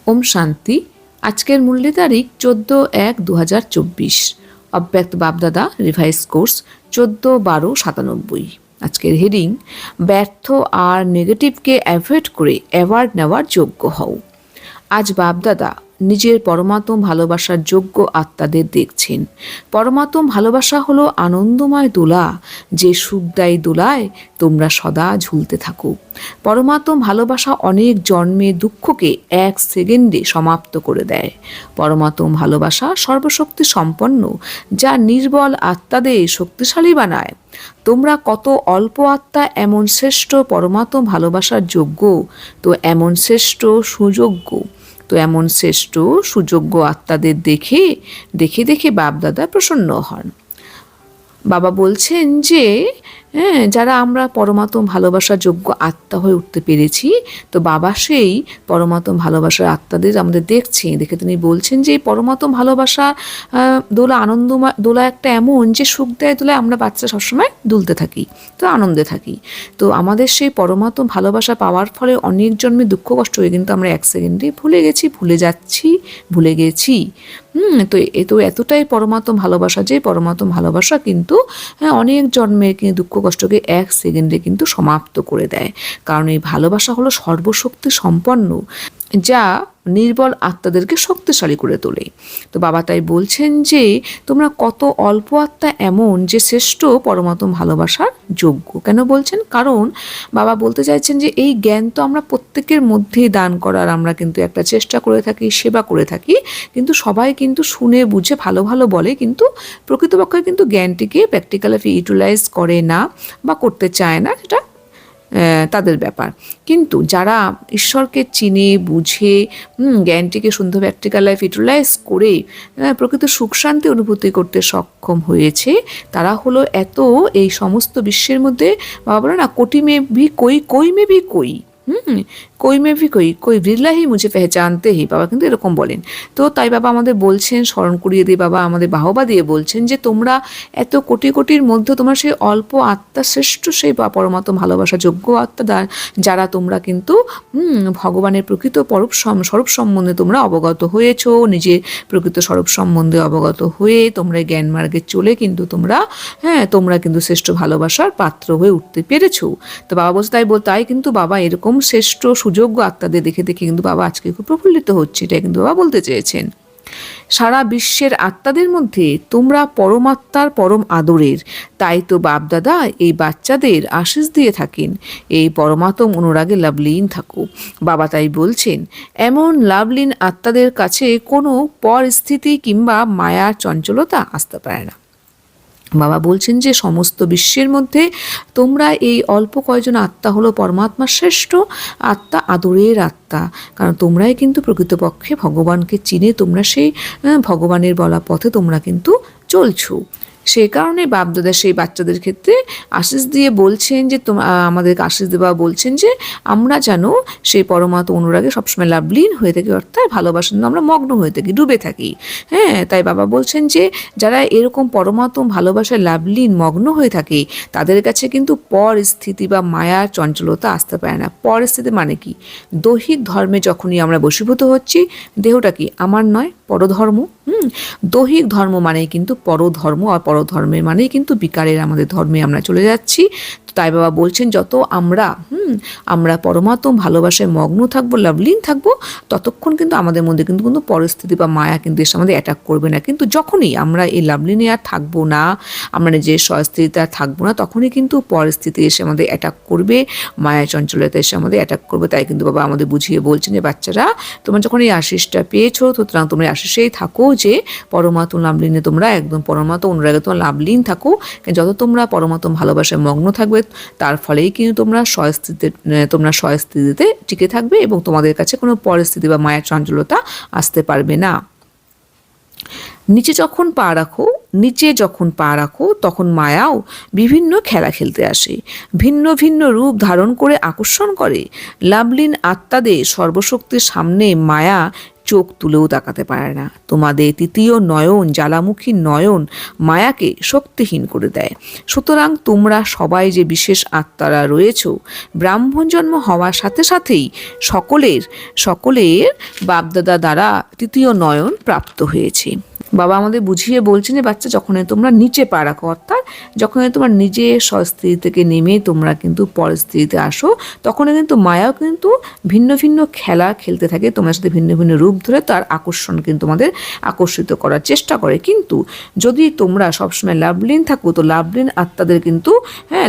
ওম শান্তি। আজকের মূল্য তারিখ 14/1/2024। অব্যক্ত বাপদাদা রিভাইজ কোর্স 14/12/97। আজকের হেডিং ব্যর্থ আর নেগেটিভকে অ্যাভয়েড করে অ্যাওয়ার্ড নেওয়ার যোগ্য হও। আজ বাপদাদা নিজের পরমাত্ম ভালোবাসার যোগ্য আত্মাদের দেখছেন। পরমাত্ম ভালোবাসা হলো আনন্দময় দোলা, যে সুখদায়ী দোলায় তোমরা সদা ঝুলতে থাকো। পরমাত্ম ভালোবাসা অনেক জন্মে দুঃখকে 1 সেকেন্ডে সমাপ্ত করে দেয়। পরমাত্ম ভালোবাসা সর্বশক্তি সম্পন্ন, যা নির্বল আত্মাদের শক্তিশালী বানায়। তোমরা কত অল্প আত্মা এমন শ্রেষ্ঠ পরমাত্ম ভালোবাসার যোগ্য, তো এমন শ্রেষ্ঠ সুযোগ্য এমন শ্রেষ্ঠ সুযোগ্য আত্মাদের দেখে দেখে দেখে বাপদাদা প্রসন্ন হন। বাবা বলছেন যে যারা আমরা পরমাত্ম ভালোবাসার যোগ্য আত্মা হয়ে উঠতে পেরেছি, তো বাবা সেই পরমাত্ম ভালোবাসার আত্মাদের আমাদের দেখছেন। দেখে তিনি বলছেন যে এই পরমাত্ম ভালোবাসা দোলা আনন্দময় দোলা একটা এমন যে সুখ দেয় দোলায় আমরা বাচ্চা সবসময় দুলতে থাকি, তো আনন্দে থাকি। তো আমাদের সেই পরমাত্ম ভালোবাসা পাওয়ার ফলে অনেক জন্মে দুঃখ কষ্ট হয়ে কিন্তু আমরা 1 সেকেন্ডে ভুলে গেছি, ভুলে যাচ্ছি, ভুলে গেছি। তো এতটাই পরমাত্ম ভালোবাসা, যে পরমাত্ম ভালোবাসা কিন্তু অনেক জন্মের কিন্তু দুঃখ কষ্টকে 1 সেকেন্ডে কিন্তু সমাপ্ত করে দেয়। কারণ এই ভালোবাসা হলো সর্বশক্তি সম্পন্ন, যা নির্বল আত্মাদেরকে শক্তিশালী করে তোলে। তো বাবা তাই বলছেন যে তোমরা কত অল্প আত্মা এমন যে শ্রেষ্ঠ পরমাত্ম ভালোবাসার যোগ্য। কেন বলছেন? কারণ বাবা বলতে চাইছেন যে এই জ্ঞান তো আমরা প্রত্যেকের মধ্যেই দান করার আমরা কিন্তু একটা চেষ্টা করে থাকি, সেবা করে থাকি, কিন্তু সবাই কিন্তু শুনে বুঝে ভালো ভালো বলে, কিন্তু প্রকৃতপক্ষে কিন্তু জ্ঞানটিকে প্র্যাকটিক্যালি ইউটিলাইজ করে না বা করতে চায় না, সেটা তাদের ব্যাপার। কিন্তু যারা ঈশ্বরকে চিনে বুঝে জ্ঞানটিকে সুন্দর প্র্যাকটিক্যাল লাইফ ইউটিলাইজ করে প্রকৃত সুখ শান্তি অনুভূতি করতে সক্ষম হয়েছে, তারা হলো এত এই সমস্ত বিশ্বের মধ্যে বাবা বলে না, কোটি মে ভি কোই মে ভি কোই, कोई में भी कोई बिरला ही मुझे पहचानते ही, বাবা কিন্তু এরকম বলেন। তো তাই বাবা আমাদের বলছেন, স্মরণ করিয়ে দিয়ে বাবা আমাদের বাহবা দিয়ে বলছেন যে তোমরা এত কোটি কোটির মধ্যে তোমরা সেই অল্প আত্মা শ্রেষ্ঠ সেই পরমাত্ম ভালোবাসা যোগ্য আত্মা, যারা তোমরা কিন্তু ভগবানের প্রকৃত স্বরূপ সম্বন্ধে তোমরা অবগত হয়েছো, নিজের প্রকৃত স্বরূপ সম্বন্ধে অবগত হয়ে তোমরা জ্ঞান মার্গে চলে কিন্তু তোমরা কিন্তু শ্রেষ্ঠ ভালোবাসার পাত্র হয়ে উঠতে পেরেছো। তো বাবা বলছে তাই কিন্তু বাবা এরকম শ্রেষ্ঠ সুযোগ্য আত্মাদের দেখে দেখে কিন্তু বাবা আজকে খুব প্রফুল্লিত হচ্ছে, এটা কিন্তু বাবা বলতে চেয়েছেন। সারা বিশ্বের আত্মাদের মধ্যে তোমরা পরমাত্মার পরম আদরের, তাই তো বাপদাদা এই বাচ্চাদের আশীষ দিয়ে থাকেন, এই পরমাত্ম অনুরাগে লাভলীন থাকো। বাবা তাই বলছেন এমন লাভলীন আত্মাদের কাছে কোনো পরিস্থিতি কিংবা মায়ার চঞ্চলতা আসতে পারে না। বাবা বলছেন যে সমস্ত বিশ্বের মধ্যে তোমরা এই অল্প কয়জন আত্মা হলো পরমাত্মার শ্রেষ্ঠ আত্মা, আদরের আত্মা। কারণ তোমরাই কিন্তু প্রকৃতপক্ষে ভগবানকে চিনে তোমরা সেই ভগবানের বলা পথে তোমরা কিন্তু চলছো। সেই কারণে বাপদাদা সেই বাচ্চাদের ক্ষেত্রে আশীষ দিয়ে বলছেন যে আমাদেরকে আশীষ দেওয়া বলছেন যে আমরা যেন সেই পরমাত্ম অনুরাগে সবসময় লাভলীন হয়ে থাকি, অর্থাৎ ভালোবাসেন আমরা মগ্ন হয়ে থাকি, ডুবে থাকি। তাই বাবা বলছেন যে যারা এরকম পরমাত্ম ভালোবাসায় লাভলীন মগ্ন হয়ে থাকে, তাদের কাছে কিন্তু পরিস্থিতি বা মায়ার চঞ্চলতা আসতে পারে না। পরিস্থিতি মানে কি? দৈহিক ধর্মে যখনই আমরা বশীভূত হচ্ছি, দেহটা কি আমার নয়, পরধর্ম। দৈহিক ধর্ম মানেই কিন্তু পরধর্ম, আর পরধর্মের মানেই কিন্তু বিকারের আমাদের ধর্মে আমরা চলে যাচ্ছি। তাই বাবা বলছেন যত আমরা পরমাত্ম ভালোবাসায় মগ্ন থাকবো, লাভলীন থাকবো, ততক্ষণ কিন্তু আমাদের মধ্যে কিন্তু কোনো পরিস্থিতি বা মায়া কিন্তু এসে আমাদের অ্যাটাক করবে না। কিন্তু যখনই আমরা এই লাভলীনে আর থাকবো না, আমরা নিজের স্বস্তিতে আর থাকবো না, তখনই কিন্তু পরিস্থিতি এসে আমাদের অ্যাটাক করবে, মায়া চঞ্চলতা এসে আমাদের অ্যাটাক করবে। তাই কিন্তু বাবা আমাদের বুঝিয়ে বলছেন যে বাচ্চারা তোমরা যখন এই আশীষটা পেয়েছো, সুতরাং তোমরা আশীষেই থাকো যে পরমাত্ম লাভলীনে তোমরা একদম পরমাত্ম অনুরাগে তোমরা লাভলীন থাকো। যত তোমরা পরমাত্ম ভালোবাসায় মগ্ন থাকবে, তার ফলেই কিন্তু তোমরা স্বস্তিতে টিকে থাকবে এবং তোমাদের কাছে কোনো পরিস্থিতি বা মায়ার চঞ্চলতা আসতে পারবে না। নিচে যখন পা রাখো তখন মায়াও বিভিন্ন খেলা খেলতে আসে, ভিন্ন ভিন্ন রূপ ধারণ করে আকর্ষণ করে। লাভলীন আত্মাদের সর্বশক্তির সামনে মায়া চোখ তুলেও তাকাতে পারে না। তোমাদের তৃতীয় নয়ন, জ্বালামুখী নয়ন মায়াকে শক্তিহীন করে দেয়। সুতরাং তোমরা সবাই যে বিশেষ আত্মারা রয়েছ, ব্রাহ্মণ জন্ম হওয়ার সাথে সাথেই সকলের বাপদাদা দ্বারা তৃতীয় নয়ন প্রাপ্ত হয়েছে। বাবা আমাদের বুঝিয়ে বলছেন যে বাচ্চা, যখনই তোমরা নিচে পা রাখো, অর্থাৎ যখনই তোমার নিজে স্বস্ত্রী থেকে নেমে তোমরা কিন্তু পরস্ত্রীতে আসো, তখনই কিন্তু মায়াও কিন্তু ভিন্ন ভিন্ন খেলা খেলতে থাকে তোমার সাথে, ভিন্ন ভিন্ন রূপ ধরে তার আকর্ষণ কিন্তু তোমাদের আকর্ষিত করার চেষ্টা করে। কিন্তু যদি তোমরা সবসময় লাভলীন থাকো, তো লাভলীন আত্মাদের কিন্তু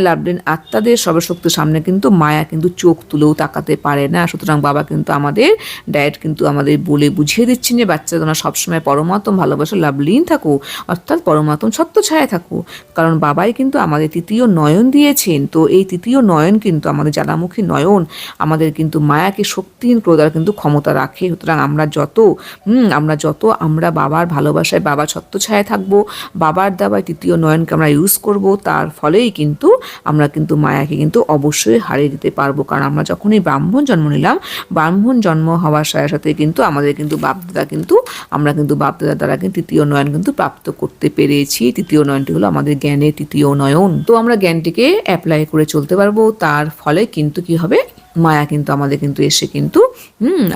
লাভলীন আত্মাদের সর্বশক্তির সামনে কিন্তু মায়া কিন্তু চোখ তুলেও তাকাতে পারে না। সুতরাং বাবা কিন্তু আমাদের ডায়েট কিন্তু আমাদের বলে বুঝিয়ে দিচ্ছেন যে বাচ্চা, তোমরা সবসময় পরমাত্ম ভালোবাসা লাভলীন থাকো, অর্থাৎ পরমাত্ম সত্য ছায়া থাকো। কারণ বাবাই কিন্তু আমাদের তৃতীয় নয়ন দিয়েছেন। তো এই তৃতীয় নয়ন কিন্তু আমাদের জ্বালামুখী নয়ন আমাদের কিন্তু মায়াকে শক্তিহীন করে দেওয়ার কিন্তু ক্ষমতা রাখে। সুতরাং আমরা যত আমরা বাবার ভালোবাসায়, বাবার সত্য ছায়া থাকবো, বাবার দেওয়া তৃতীয় নয়নকে আমরা ইউজ করব, তার ফলেই কিন্তু আমরা কিন্তু মায়াকে কিন্তু অবশ্যই হারিয়ে দিতে পারবো। কারণ আমরা যখনই ব্রাহ্মণ জন্ম নিলাম, ব্রাহ্মণ জন্ম হওয়ার সাথে সাথে কিন্তু আমাদের কিন্তু আমরা কিন্তু বাপদাদা দ্বারা কিন্তু তৃতীয় নয়ন কিন্তু প্রাপ্ত করতে পেরেছি। তৃতীয় নয়নটি হলো আমাদের জ্ঞানের তৃতীয় নয়ন। তো আমরা জ্ঞানটিকে অ্যাপ্লাই করে চলতে পারবো। তার ফলে কিন্তু কি হবে, মায়া কিন্তু আমাদের কিন্তু এসে কিন্তু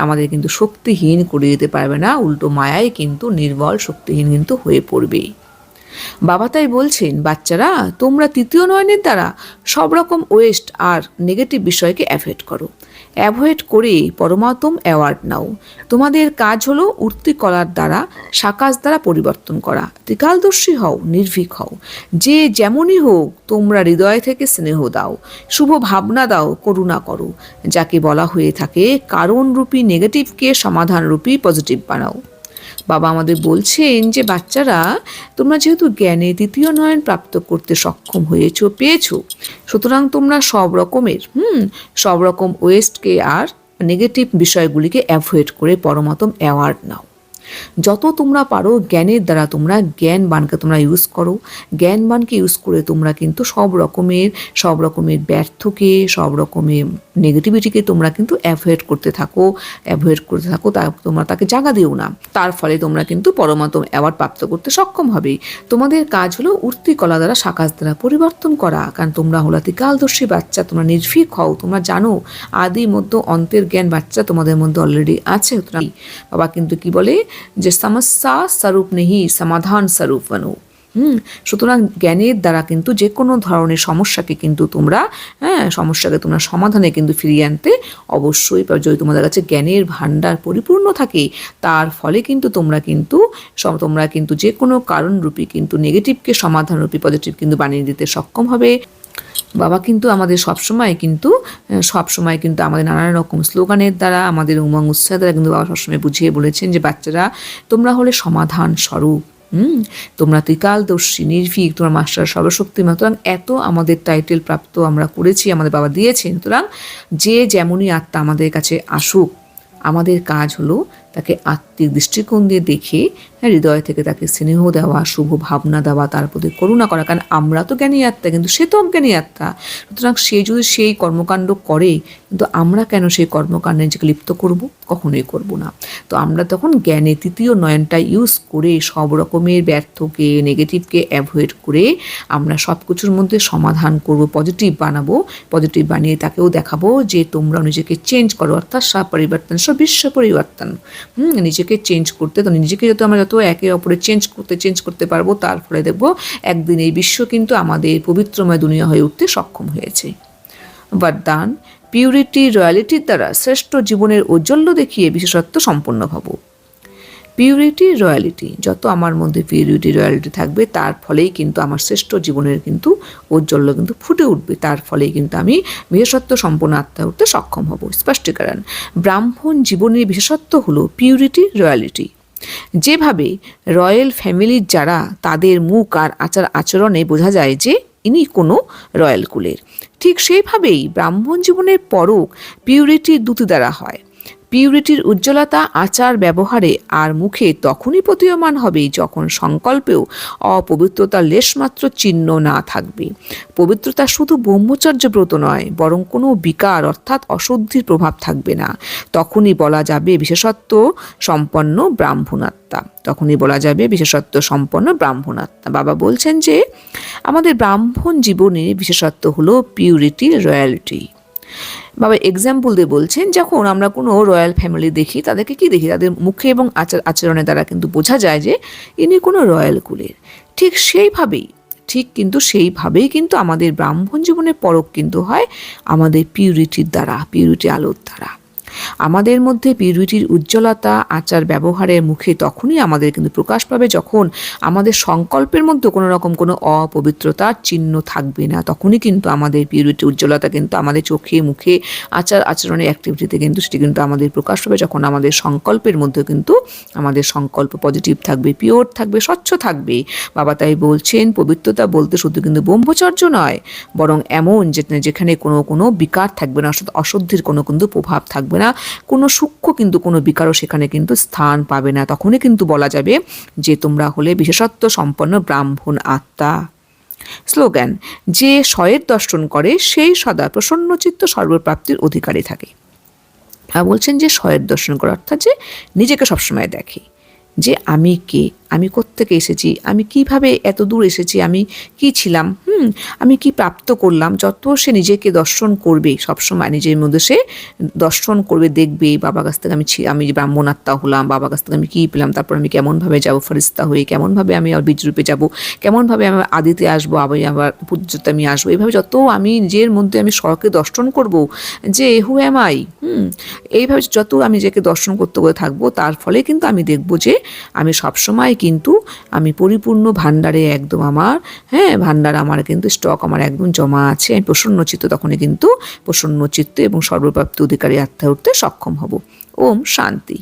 আমাদের কিন্তু শক্তিহীন করে দিতে পারবে না, উল্টো মায়াই কিন্তু নির্বল শক্তিহীন কিন্তু হয়ে পড়বে। বাবা তাই বলছেন, বাচ্চারা তোমরা তৃতীয় নয়নের দ্বারা সব রকম ওয়েস্ট আর নেগেটিভ বিষয়কে অ্যাভয়েড করে পরমাত্ম অ্যাওয়ার্ড নাও। তোমাদের কাজ হলো উর্তি কলার দ্বারা সাকাশ দ্বারা পরিবর্তন করা। ত্রিকালদর্শী হও, নির্ভীক হও, যে যেমনই হোক তোমরা হৃদয় থেকে স্নেহ দাও, শুভ ভাবনা দাও, করুণা করো। যাকে বলা হয়ে থাকে কারণরূপী নেগেটিভকে সমাধানরূপী পজিটিভ বানাও। বাবা আমাদের বলছেন যে বাচ্চারা, তোমরা যেহেতু জ্ঞানে তৃতীয় নয়ন প্রাপ্ত করতে সক্ষম পেয়েছো, সুতরাং তোমরা সব রকম ওয়েস্টকে আর নেগেটিভ বিষয়গুলিকে অ্যাভয়েড করে পরমাত্ম অ্যাওয়ার্ড নাও। যত তোমরা পারো জ্ঞানের দ্বারা তোমরা জ্ঞানবানকে তোমরা ইউজ করো। জ্ঞানবানকে ইউজ করে তোমরা কিন্তু সব রকমের ব্যর্থকে, সব রকমের নেগেটিভিটিকে তোমরা কিন্তু অ্যাভয়েড করতে থাকো। তোমরা তাকে জায়গা দিও না। তার ফলে তোমরা কিন্তু পরমাত্ম অ্যাওয়ার্ড প্রাপ্ত করতে সক্ষম হবে। তোমাদের কাজ হলো উর্তি কলা দ্বারা সাকাশ দ্বারা পরিবর্তন করা। কারণ তোমরা হলো ত্রিকালদর্শী বাচ্চা, তোমরা নির্ভীক হও, তোমরা জানো আদি মধ্য অন্তের জ্ঞান বাচ্চা তোমাদের মধ্যে অলরেডি আছে। বাবা কিন্তু কি বলে যে সমস্যা স্বরূপ নেহি সমাধান স্বরূপ বনো। সুতরাং জ্ঞানের দ্বারা কিন্তু যে কোনো ধরনের সমস্যাকে তোমরা সমাধানে কিন্তু ফিরিয়ে আনতে অবশ্যই পারো। যদি তোমাদের কাছে জ্ঞানের ভাণ্ডার পরিপূর্ণ থাকে, তার ফলে কিন্তু তোমরা কিন্তু যে কোনো কারণরূপী কিন্তু নেগেটিভকে সমাধানরূপী পজিটিভ কিন্তু বানিয়ে দিতে সক্ষম হবে। বাবা কিন্তু আমাদের সবসময় কিন্তু আমাদের নানান রকম স্লোগানের দ্বারা, আমাদের উমং উৎসাহ দ্বারা কিন্তু বাবা সবসময় বুঝিয়ে বলেছেন যে বাচ্চারা, তোমরা হলে সমাধান স্বরূপ, তোমরা ত্রিকালদর্শী, নির্ভীক, তোমার মাস্টার সর্বশক্তিমান। সুতরাং এত আমাদের টাইটেল প্রাপ্ত আমরা করেছি, আমাদের বাবা দিয়েছেন। সুতরাং যে যেমনই আত্মা আমাদের কাছে আসুক, আমাদের কাজ হলো তাকে আত্মিক দৃষ্টিকোণ দিয়ে দেখে হৃদয় থেকে তাকে স্নেহ দেওয়া, শুভ ভাবনা দেওয়া, তার প্রতি করুণা করা। কারণ আমরা তো জ্ঞানী আত্মা, কিন্তু সে তো অজ্ঞানী আত্মা। সুতরাং সে যদি সেই কর্মকাণ্ড করে, কিন্তু আমরা কেন সেই কর্মকাণ্ডে নিজেকে লিপ্ত করব? কখনোই করব না। তো আমরা তখন জ্ঞানে তৃতীয় নয়নটা ইউজ করে সব রকমের ব্যর্থকে, নেগেটিভকে অ্যাভয়েড করে আমরা সব কিছুর মধ্যে সমাধান করব, পজিটিভ বানাবো। পজিটিভ বানিয়ে তাকেও দেখাবো যে তোমরা নিজেকে চেঞ্জ করো, অর্থাৎ সব পরিবর্তন, সব বিশ্ব পরিবর্তন। নিজেকে চেঞ্জ করতে, তো নিজেকে আমরা যত একে অপরে চেঞ্জ করতে পারবো, তার ফলে দেখবো একদিন এই বিশ্ব কিন্তু আমাদের পবিত্রময় দুনিয়া হয়ে উঠতে সক্ষম হয়েছে। বরদান, পিউরিটি রয়্যালিটির দ্বারা শ্রেষ্ঠ জীবনের ঔজ্জ্বল্য দেখিয়ে বিশেষত্ব সম্পন্ন হব। পিউরিটি রয়্যালিটি, যত আমার মধ্যে পিউরিটি রয়্যালিটি থাকবে, তার ফলেই কিন্তু আমার শ্রেষ্ঠ জীবনের কিন্তু ঔজ্জ্বল্য কিন্তু ফুটে উঠবে। তার ফলেই কিন্তু আমি বিশেষত্ব সম্পন্ন আত্মা উঠতে সক্ষম হব। স্পষ্টীকরণ, ব্রাহ্মণ জীবনের বিশেষত্ব হলো পিউরিটি রয়্যালিটি। যেভাবে রয়্যাল ফ্যামিলির যারা, তাদের মুখ আর আচরণে বোঝা যায় যে ইনি কোনো রয়্যাল কুলের, ঠিক সেইভাবেই ব্রাহ্মণ জীবনের পরক পিউরিটি দ্যুতি দ্বারা হয়। পিউরিটির উজ্জ্বলতা আচার ব্যবহারে আর মুখে তখনই প্রতীয়মান হবে যখন সংকল্পেও অপবিত্রতার লেশমাত্র চিহ্ন না থাকবে। পবিত্রতা শুধু ব্রহ্মচর্য ব্রত নয়, বরং কোনো বিকার অর্থাৎ অশুদ্ধির প্রভাব থাকবে না। তখনই বলা যাবে বিশেষত্ব সম্পন্ন ব্রাহ্মণাত্মা। তখনই বলা যাবে বিশেষত্ব সম্পন্ন ব্রাহ্মণাত্মা। বাবা বলছেন যে আমাদের ব্রাহ্মণ জীবনে বিশেষত্ব হলো পিউরিটি, রয়্যালিটি। বাবা এক্সাম্পল দিয়ে বলছেন, যখন আমরা কোনো রয়্যাল ফ্যামিলি দেখি, তাদেরকে কি দেখি? তাদের মুখে এবং আচরণের দ্বারা কিন্তু বোঝা যায় যে ইনি কোনো রয়্যাল কুলের। ঠিক সেইভাবেই কিন্তু আমাদের ব্রাহ্মণ জীবনের পরখ কিন্তু হয় আমাদের পিউরিটির দ্বারা, পিউরিটি আলোর দ্বারা। আমাদের মধ্যে পিউরিটির উজ্জ্বলতা আচার ব্যবহারের মুখে তখনই আমাদের কিন্তু প্রকাশ পাবে যখন আমাদের সংকল্পের মধ্যে কোনো রকম কোনো অপবিত্রতার চিহ্ন থাকবে না। তখনই কিন্তু আমাদের পিউরিটি উজ্জ্বলতা কিন্তু আমাদের চোখে মুখে আচরণের অ্যাক্টিভিটিতে কিন্তু সেটি কিন্তু আমাদের প্রকাশ পাবে যখন আমাদের সংকল্পের মধ্যে কিন্তু আমাদের সংকল্প পজিটিভ থাকবে, পিওর থাকবে, স্বচ্ছ থাকবে। বাবা তাই বলছেন পবিত্রতা বলতে শুধু কিন্তু ব্রহ্মচর্য নয়, বরং এমন যেখানে কোনো বিকার থাকবে না, অশুদ্ধির কোনো কিন্তু প্রভাব থাকবে না, কোনো সূক্ষ্ম কিন্তু কোনো বিকারও সেখানে কিন্তু স্থান পাবে না। তখনই কিন্তু বলা যাবে যে তোমরা হলে বিশেষত্ব সম্পন্ন ব্রাহ্মণ আত্মা। স্লোগান, যে স্বয়ের দর্শন করে সেই সদা প্রসন্নচিত্ত সর্বপ্রাপ্তির অধিকারী থাকে। বলছেন যে স্বয়ের দর্শন করা অর্থাৎ যে নিজেকে সবসময় দেখে যে আমি কে, আমি কোত্থেকে এসেছি, আমি কিভাবে এত দূর এসেছি, আমি কি ছিলাম, আমি কি প্রাপ্ত করলাম। যত সে নিজেকে দর্শন করবে, সবসময় নিজের মধ্যে সে দর্শন করবে, দেখবে বাবার কাছ থেকে আমি ব্রাহ্মণ আত্মা হলাম, বাবার কাছ থেকে আমি কী পেলাম, তারপর আমি কেমনভাবে যাব ফেরেশতা হয়ে, কেমনভাবে আমি আর বীজরূপে যাব, কেমনভাবে আমি আদিতে আসবো, আবার পূজ্যতে আমি আসবো। এইভাবে যত আমি নিজের মধ্যে আমি স্বকে দর্শন করব যে হু অ্যাম আই, এইভাবে যত আমি নিজেকে দর্শন করতে থাকবো, তার ফলে কিন্তু আমি দেখব যে আমি সবসময় কিন্তু আমি পরিপূর্ণ ভাণ্ডারে একদম ভাণ্ডার আমার কিন্তু স্টক আমার একদম জমা আছে। আমি প্রসন্নচিত্ত, তখনই কিন্তু প্রসন্নচিত্ত এবং সর্বপ্রাপ্ত অধিকারী আত্মা উঠতে সক্ষম হব। ওম শান্তি।